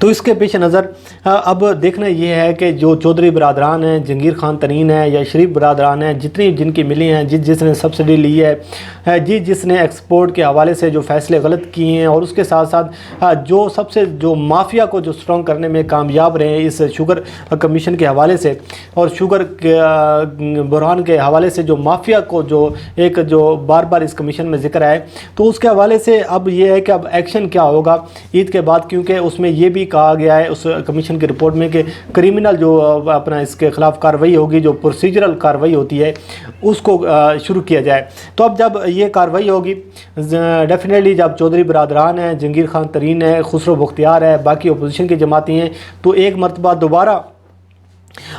تو اس کے پیش نظر اب دیکھنا یہ ہے کہ جو چودھری برادران ہیں، جہانگیر خان ترین ہیں یا شریف برادران ہیں، جتنی جن کی ملی ہیں، جس نے سبسڈی لی ہے، جس نے ایکسپورٹ کے حوالے سے جو فیصلے غلط کیے ہیں، اور اس کے ساتھ ساتھ جو سب سے جو مافیا کو جو اسٹرانگ کرنے میں کامیاب رہے ہیں اس شوگر کمیشن کے حوالے سے، اور شوگر کے بحران کے حوالے سے جو مافیا کو جو بار بار اس کمیشن میں ذکر ہے، تو اس کے حوالے سے اب یہ ہے کہ اب ایکشن کیا ہوگا عید کے بعد، کیونکہ اس میں یہ بھی کہا گیا ہے اس کمیشن کی رپورٹ میں کہ کریمنل جو اپنا اس کے خلاف کارروائی ہوگی، جو پروسیجرل کارروائی ہوتی ہے اس کو شروع کیا جائے۔ تو اب جب یہ کارروائی ہوگی ڈیفینیٹلی، جب چودھری برادران ہیں، جہانگیر خان ترین ہے، خسرو بختیار ہے، باقی اپوزیشن کی جماعتیں ہیں، تو ایک مرتبہ دوبارہ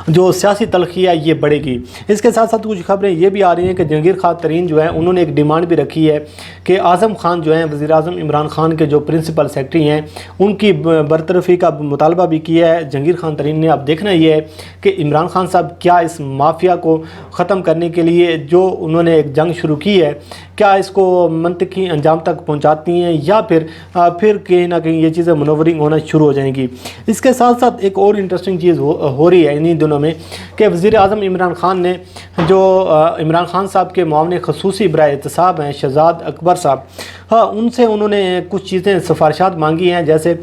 جو سیاسی تلخی ہے یہ بڑھے گی۔ اس کے ساتھ ساتھ کچھ خبریں یہ بھی آ رہی ہیں کہ جہانگیر خان ترین جو ہیں انہوں نے ایک ڈیمانڈ بھی رکھی ہے کہ اعظم خان جو ہیں، وزیر اعظم عمران خان کے جو پرنسپل سیکرٹری ہیں، ان کی برطرفی کا مطالبہ بھی کیا ہے جہانگیر خان ترین نے۔ اب دیکھنا یہ ہے کہ عمران خان صاحب کیا اس مافیا کو ختم کرنے کے لیے جو انہوں نے ایک جنگ شروع کی ہے، کیا اس کو منطقی انجام تک پہنچاتی ہیں، یا پھر کہیں نہ کہیں یہ چیزیں منورنگ ہونا شروع ہو جائیں گی۔ اس کے ساتھ ساتھ ایک اور انٹرسٹنگ چیز ہو رہی ہے انہی دنوں میں کہ وزیر اعظم عمران خان نے جو عمران خان صاحب کے معاون خصوصی برائے احتساب ہیں شہزاد اکبر صاحب، ان سے انہوں نے کچھ چیزیں سفارشات مانگی ہیں، جیسے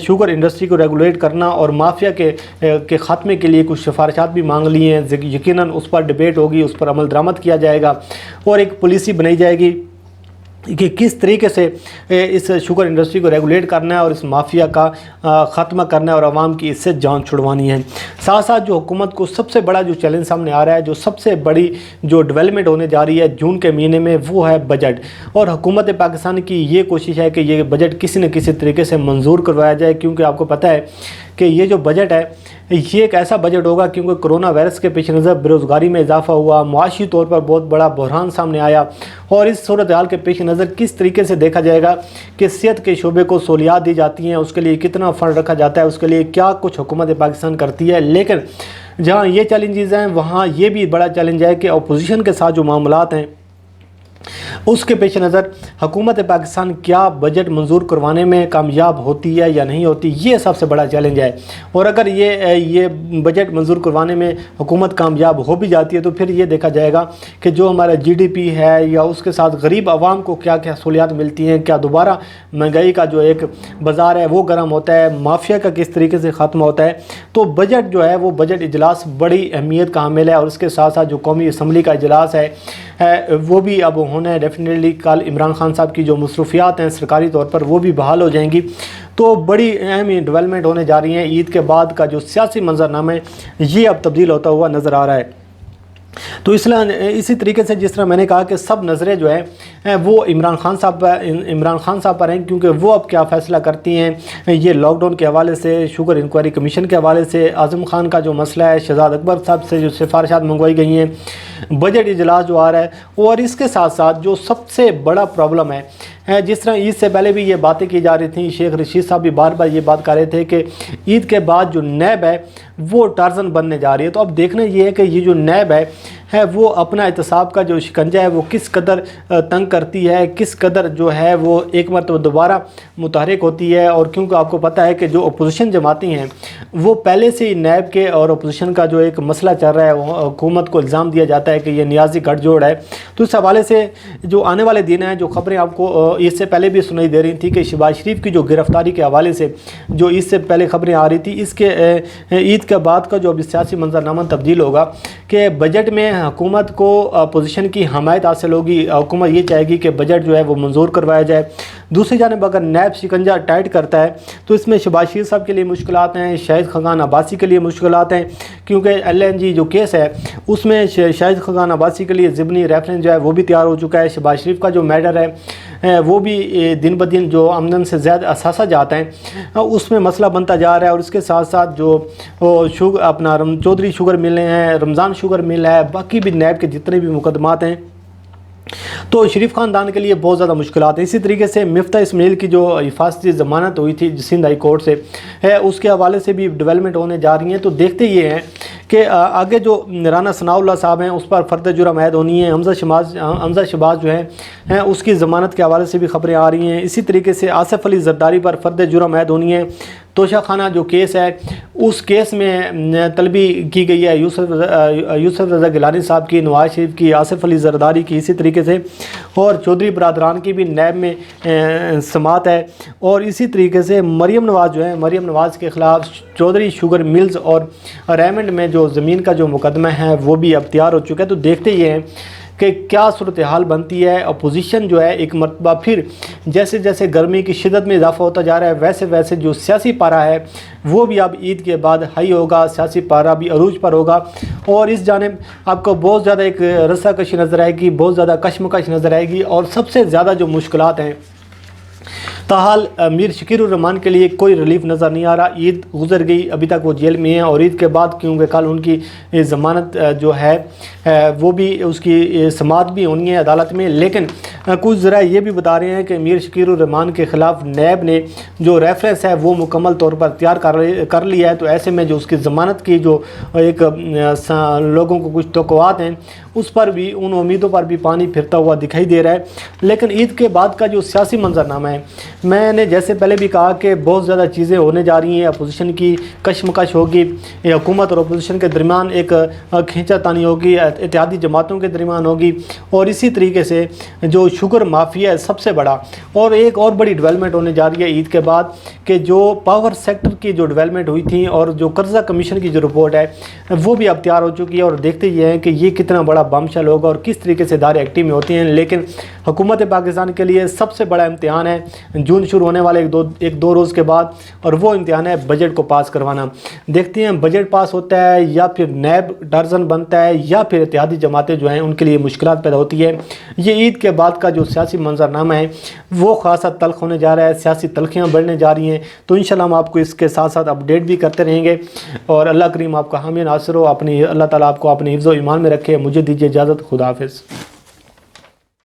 شوگر انڈسٹری کو ریگولیٹ کرنا اور مافیا کے خاتمے کے لیے کچھ سفارشات بھی مانگ لی ہیں۔ یقیناً اس پر ڈیبیٹ ہوگی، اس پر عمل درآمد کیا جائے گا، اور ایک پالیسی بنائی جائے گی کہ کس طریقے سے اس شوگر انڈسٹری کو ریگولیٹ کرنا ہے اور اس مافیا کا خاتمہ کرنا ہے اور عوام کی اس سے جان چھڑوانی ہے۔ ساتھ ساتھ جو حکومت کو سب سے بڑا جو چیلنج سامنے آ رہا ہے، جو سب سے بڑی جو ڈیولپمنٹ ہونے جا رہی ہے جون کے مہینے میں، وہ ہے بجٹ، اور حکومت پاکستان کی یہ کوشش ہے کہ یہ بجٹ کسی نہ کسی طریقے سے منظور کروایا جائے، کیونکہ آپ کو پتہ ہے کہ یہ جو بجٹ ہے یہ ایک ایسا بجٹ ہوگا کیونکہ کرونا وائرس کے پیش نظر بے روزگاری میں اضافہ ہوا، معاشی طور پر بہت بڑا بحران سامنے آیا، اور اس صورتحال کے پیش نظر کس طریقے سے دیکھا جائے گا کہ صحت کے شعبے کو سہولیات دی جاتی ہیں، اس کے لیے کتنا فنڈ رکھا جاتا ہے، اس کے لیے کیا کچھ حکومت پاکستان کرتی ہے۔ لیکن جہاں یہ چیلنجز ہیں وہاں یہ بھی بڑا چیلنج ہے کہ اپوزیشن کے ساتھ جو معاملات ہیں اس کے پیش نظر حکومت پاکستان کیا بجٹ منظور کروانے میں کامیاب ہوتی ہے یا نہیں ہوتی، یہ سب سے بڑا چیلنج ہے۔ اور اگر یہ بجٹ منظور کروانے میں حکومت کامیاب ہو بھی جاتی ہے تو پھر یہ دیکھا جائے گا کہ جو ہمارا جی ڈی پی ہے یا اس کے ساتھ غریب عوام کو کیا کیا سہولیات ملتی ہیں، کیا دوبارہ مہنگائی کا جو ایک بازار ہے وہ گرم ہوتا ہے، مافیا کا کس طریقے سے خاتمہ ہوتا ہے۔ تو بجٹ جو ہے وہ بجٹ اجلاس بڑی اہمیت کا حامل ہے، اور اس کے ساتھ ساتھ جو قومی اسمبلی کا اجلاس ہے وہ بھی اب ہونا ہے ڈیفینیٹلی۔ کل عمران خان صاحب کی جو مصروفیات ہیں سرکاری طور پر وہ بھی بحال ہو جائیں گی، تو بڑی اہم ڈیولپمنٹ ہونے جا رہی ہیں۔ عید کے بعد کا جو سیاسی منظرنامہ ہے یہ اب تبدیل ہوتا ہوا نظر آ رہا ہے۔ تو اسی طریقے سے جس طرح میں نے کہا کہ سب نظریں جو ہے وہ عمران خان صاحب پر ہیں، کیونکہ وہ اب کیا فیصلہ کرتی ہیں یہ لاک ڈاؤن کے حوالے سے، شوگر انکوائری کمیشن کے حوالے سے، اعظم خان کا جو مسئلہ ہے، شہزاد اکبر صاحب سے جو سفارشات منگوائی گئی ہیں، بجٹ اجلاس جو آ رہا ہے، اور اس کے ساتھ ساتھ جو سب سے بڑا پرابلم ہے، جس طرح عید سے پہلے بھی یہ باتیں کی جا رہی تھیں، شیخ رشید صاحب بھی بار بار یہ بات کر رہے تھے کہ عید کے بعد جو نیب ہے وہ ٹارزن بننے جا رہی ہے۔ تو اب دیکھنا یہ ہے کہ یہ جو نیب ہے وہ اپنا احتساب کا جو شکنجہ ہے وہ کس قدر تنگ کرتی ہے، کس قدر جو ہے وہ ایک مرتبہ دوبارہ متحرک ہوتی ہے۔ اور کیونکہ آپ کو پتہ ہے کہ جو اپوزیشن جماعتیں ہیں وہ پہلے سے ہی نیب کے اور اپوزیشن کا جو ایک مسئلہ چل رہا ہے، حکومت کو الزام دیا جاتا ہے کہ یہ نیازی گٹھ جوڑ ہے۔ تو اس حوالے سے جو آنے والے دن ہیں، جو خبریں آپ کو اس سے پہلے بھی سنائی دے رہی تھی کہ شہباز شریف کی جو گرفتاری کے حوالے سے جو اس سے پہلے خبریں آ رہی تھی، اس کے عید کے بعد کا جو اب سیاسی منظرنامہ تبدیل ہوگا کہ بجٹ میں حکومت کو اپوزیشن کی حمایت حاصل ہوگی، حکومت یہ چاہے گی کہ بجٹ جو ہے وہ منظور کروایا جائے۔ دوسری جانب اگر نیب شکنجہ ٹائٹ کرتا ہے تو اس میں شہباز شریف صاحب کے لیے مشکلات ہیں، شاہد خاقان عباسی کے لیے مشکلات ہیں، کیونکہ LNG جو کیس ہے اس میں شاہد خاقان عباسی کے لیے ضمنی ریفرنس جو ہے وہ بھی تیار ہو چکا ہے۔ شہباز شریف کا جو میٹر ہے وہ بھی دن بدن جو آمدن سے زیادہ اثاثہ جاتا ہے اس میں مسئلہ بنتا جا رہا ہے، اور اس کے ساتھ ساتھ جو اپنا چودھری شوگر مل ہیں، رمضان شوگر مل ہے، باقی بھی نیب کے جتنے بھی مقدمات ہیں، تو شریف خاندان کے لیے بہت زیادہ مشکلات ہیں۔ اسی طریقے سے مفتاح اسماعیل کی جو حفاظتی ضمانت ہوئی تھی سندھ ہائی کورٹ سے اس کے حوالے سے بھی ڈیولپمنٹ ہونے جا رہی ہیں۔ تو دیکھتے یہ ہیں کہ آگے جو رانا ثناء اللہ صاحب ہیں اس پر فرد جرم عائد ہونی ہے، حمزہ شہباز جو ہیں اس کی ضمانت کے حوالے سے بھی خبریں آ رہی ہیں۔ اسی طریقے سے آصف علی زرداری پر فرد جرم عائد ہونی ہے، توشہ خانہ جو کیس ہے اس کیس میں طلبی کی گئی ہے یوسف رضا گیلانی صاحب کی، نواز شریف کی، آصف علی زرداری کی، اسی طریقے سے اور چودھری برادران کی بھی نیب میں سماعت ہے، اور اسی طریقے سے مریم نواز جو ہے، مریم نواز کے خلاف چودھری شوگر ملز اور ریمنڈ میں جو زمین کا جو مقدمہ ہے وہ بھی اب تیار ہو چکا ہے۔ تو دیکھتے یہ ہیں کہ کیا صورتحال بنتی ہے۔ اپوزیشن جو ہے ایک مرتبہ پھر جیسے جیسے گرمی کی شدت میں اضافہ ہوتا جا رہا ہے، ویسے ویسے جو سیاسی پارا ہے وہ بھی اب عید کے بعد ہائی ہوگا، سیاسی پارا بھی عروج پر ہوگا، اور اس جانب آپ کو بہت زیادہ ایک رسا کشی نظر آئے گی، بہت زیادہ کشمکش نظر آئے گی، اور سب سے زیادہ جو مشکلات ہیں تاحال میر شکیر الرحمان کے لیے کوئی ریلیف نظر نہیں آ رہا۔ عید گزر گئی، ابھی تک وہ جیل میں ہیں، اور عید کے بعد کیونکہ کل ان کی ضمانت جو ہے وہ بھی اس کی سماعت بھی ہونی ہے عدالت میں، لیکن کچھ ذرائع یہ بھی بتا رہے ہیں کہ میر شکیر الرحمان کے خلاف نیب نے جو ریفرنس ہے وہ مکمل طور پر تیار کر لیا ہے، تو ایسے میں جو اس کی ضمانت کی جو ایک لوگوں کو کچھ توقعات ہیں اس پر بھی، ان امیدوں پر بھی پانی پھرتا ہوا دکھائی دے رہا ہے۔ لیکن عید کے بعد کا جو سیاسی منظرنامہ ہے، میں نے جیسے پہلے بھی کہا کہ بہت زیادہ چیزیں ہونے جا رہی ہیں، اپوزیشن کی کشمکش ہوگی، حکومت اور اپوزیشن کے درمیان ایک کھینچا تانی ہوگی، اتحادی جماعتوں کے درمیان ہوگی، اور اسی طریقے سے جو شوگر مافیا ہے سب سے بڑا، اور ایک اور بڑی ڈیولپمنٹ ہونے جا رہی ہے عید کے بعد کہ جو پاور سیکٹر کی جو ڈیولپمنٹ ہوئی تھی اور جو قرضہ کمیشن کی جو رپورٹ ہے وہ بھی اب تیار ہو چکی ہے، اور دیکھتے یہ ہیں کہ یہ کتنا بڑا بم شل ہوگا اور کس طریقے سے ادارے ایکٹیو میں ہوتے ہیں۔ لیکن حکومت پاکستان کے لیے سب سے بڑا امتحان ہے جون شروع ہونے والے ایک دو روز کے بعد، اور وہ امتحان ہے بجٹ کو پاس کروانا۔ دیکھتے ہیں بجٹ پاس ہوتا ہے یا پھر نیب ڈرزن بنتا ہے یا پھر اتحادی جماعتیں جو ہیں ان کے لیے مشکلات پیدا ہوتی ہے۔ یہ عید کے بعد کا جو سیاسی منظرنامہ ہے وہ خاصا تلخ ہونے جا رہا ہے، سیاسی تلخیاں بڑھنے جا رہی ہیں، تو انشاءاللہ ہم آپ کو اس کے ساتھ ساتھ اپڈیٹ بھی کرتے رہیں گے، اور اللہ کریم آپ کا حامی ناصر ہو، اللہ تعالیٰ آپ کو اپنے حفظ و ایمان میں رکھے۔ مجھے دیجیے اجازت، خدا حافظ۔